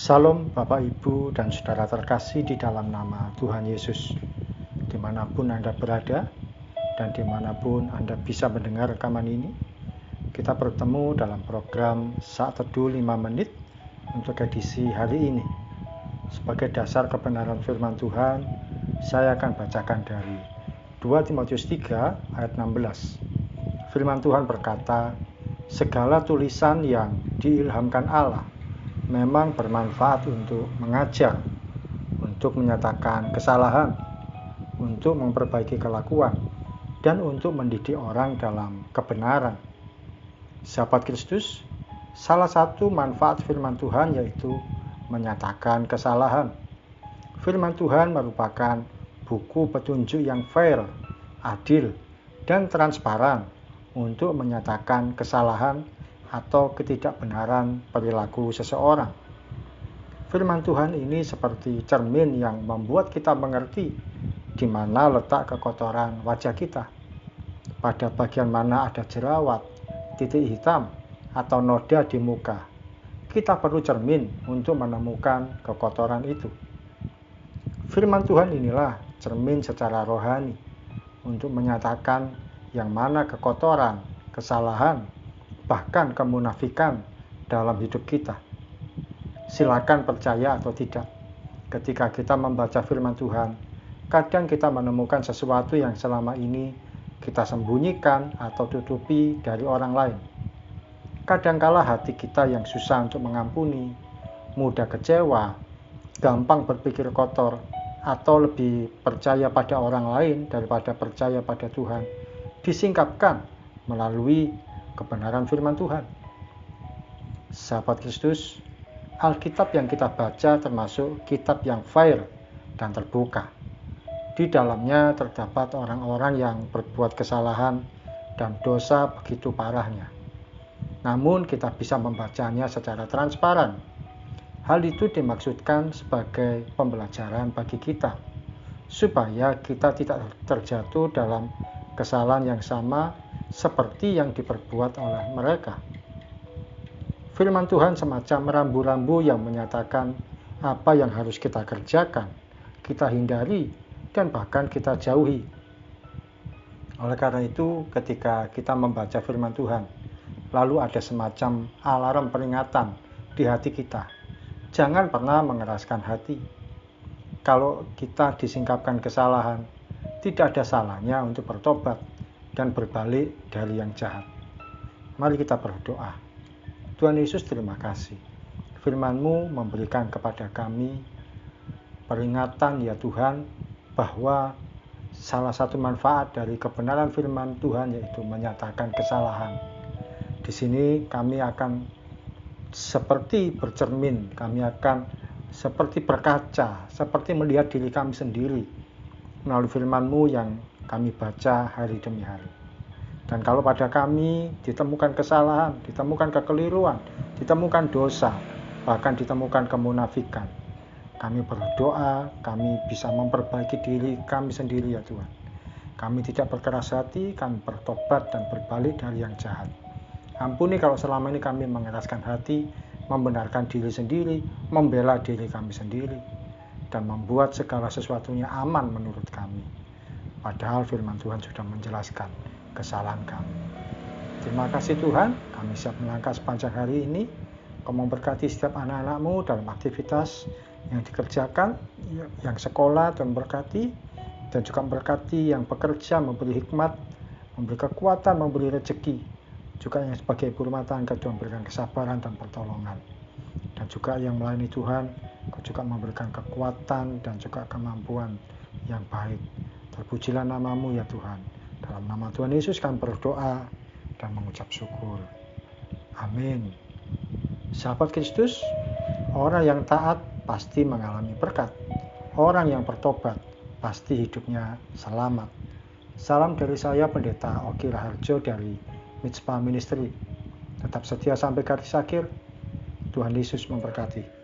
Salam Bapak, Ibu, dan Saudara terkasih di dalam nama Tuhan Yesus. Dimanapun Anda berada dan dimanapun Anda bisa mendengar rekaman ini, kita bertemu dalam program Saat Teduh 5 Menit untuk edisi hari ini. Sebagai dasar kebenaran firman Tuhan, saya akan bacakan dari 2 Timotius 3 ayat 16. Firman Tuhan berkata, segala tulisan yang diilhamkan Allah memang bermanfaat untuk mengajar, untuk menyatakan kesalahan, untuk memperbaiki kelakuan, dan untuk mendidik orang dalam kebenaran. Sahabat Kristus, salah satu manfaat firman Tuhan yaitu menyatakan kesalahan. Firman Tuhan merupakan buku petunjuk yang fair, adil, dan transparan untuk menyatakan kesalahan atau ketidakbenaran perilaku seseorang. Firman Tuhan ini seperti cermin yang membuat kita mengerti di mana letak kekotoran wajah kita, pada bagian mana ada jerawat, titik hitam, atau noda di muka. Kita perlu cermin untuk menemukan kekotoran itu. Firman Tuhan inilah cermin secara rohani untuk menyatakan yang mana kekotoran, kesalahan, bahkan kemunafikan dalam hidup kita. Silakan percaya atau tidak, ketika kita membaca firman Tuhan, kadang kita menemukan sesuatu yang selama ini kita sembunyikan atau tutupi dari orang lain. Kadangkala hati kita yang susah untuk mengampuni, mudah kecewa, gampang berpikir kotor, atau lebih percaya pada orang lain daripada percaya pada Tuhan, disingkapkan melalui kebenaran firman Tuhan. Sahabat Kristus, Alkitab yang kita baca termasuk kitab yang fair dan terbuka. Di dalamnya terdapat orang-orang yang berbuat kesalahan dan dosa begitu parahnya. Namun kita bisa membacanya secara transparan. Hal itu dimaksudkan sebagai pembelajaran bagi kita, supaya kita tidak terjatuh dalam kesalahan yang sama seperti yang diperbuat oleh mereka. Firman Tuhan semacam rambu-rambu yang menyatakan apa yang harus kita kerjakan, kita hindari, dan bahkan kita jauhi. Oleh karena itu, ketika kita membaca firman Tuhan, lalu ada semacam alarm peringatan di hati kita, jangan pernah mengeraskan hati. Kalau kita disingkapkan kesalahan, tidak ada salahnya untuk bertobat dan berbalik dari yang jahat. Mari kita berdoa. Tuhan Yesus, terima kasih. Firman-Mu memberikan kepada kami peringatan ya Tuhan, bahwa salah satu manfaat dari kebenaran firman Tuhan yaitu menyatakan kesalahan. Di sini kami akan seperti bercermin, kami akan seperti berkaca, seperti melihat diri kami sendiri melalui firman-Mu yang kami baca hari demi hari. Dan kalau pada kami ditemukan kesalahan, ditemukan kekeliruan, ditemukan dosa, bahkan ditemukan kemunafikan, kami berdoa, kami bisa memperbaiki diri kami sendiri ya Tuhan. Kami tidak berkeras hati, kami bertobat dan berbalik dari yang jahat. Ampuni kalau selama ini kami mengeraskan hati, membenarkan diri sendiri, membela diri kami sendiri, dan membuat segala sesuatunya aman menurut kami. Padahal firman Tuhan sudah menjelaskan kesalahan kami. Terima kasih Tuhan, kami siap melangkah sepanjang hari ini. Kau memberkati setiap anak-anak-Mu dalam aktivitas yang dikerjakan, yang sekolah, Tuhan berkati, dan juga memberkati yang bekerja, memberi hikmat, memberi kekuatan, memberi rezeki. Juga yang sebagai ibu rumah tangga, Tuhan berikan kesabaran dan pertolongan. Dan juga yang melayani Tuhan, Kau juga memberikan kekuatan dan juga kemampuan yang baik. Terpujilah nama-Mu ya Tuhan. Dalam nama Tuhan Yesus kami berdoa dan mengucap syukur. Amin. Sahabat Kristus, orang yang taat pasti mengalami berkat. Orang yang bertobat pasti hidupnya selamat. Salam dari saya, Pendeta Oki Raharjo dari Mitspa Ministry. Tetap setia sampai garis akhir. Tuhan Yesus memberkati.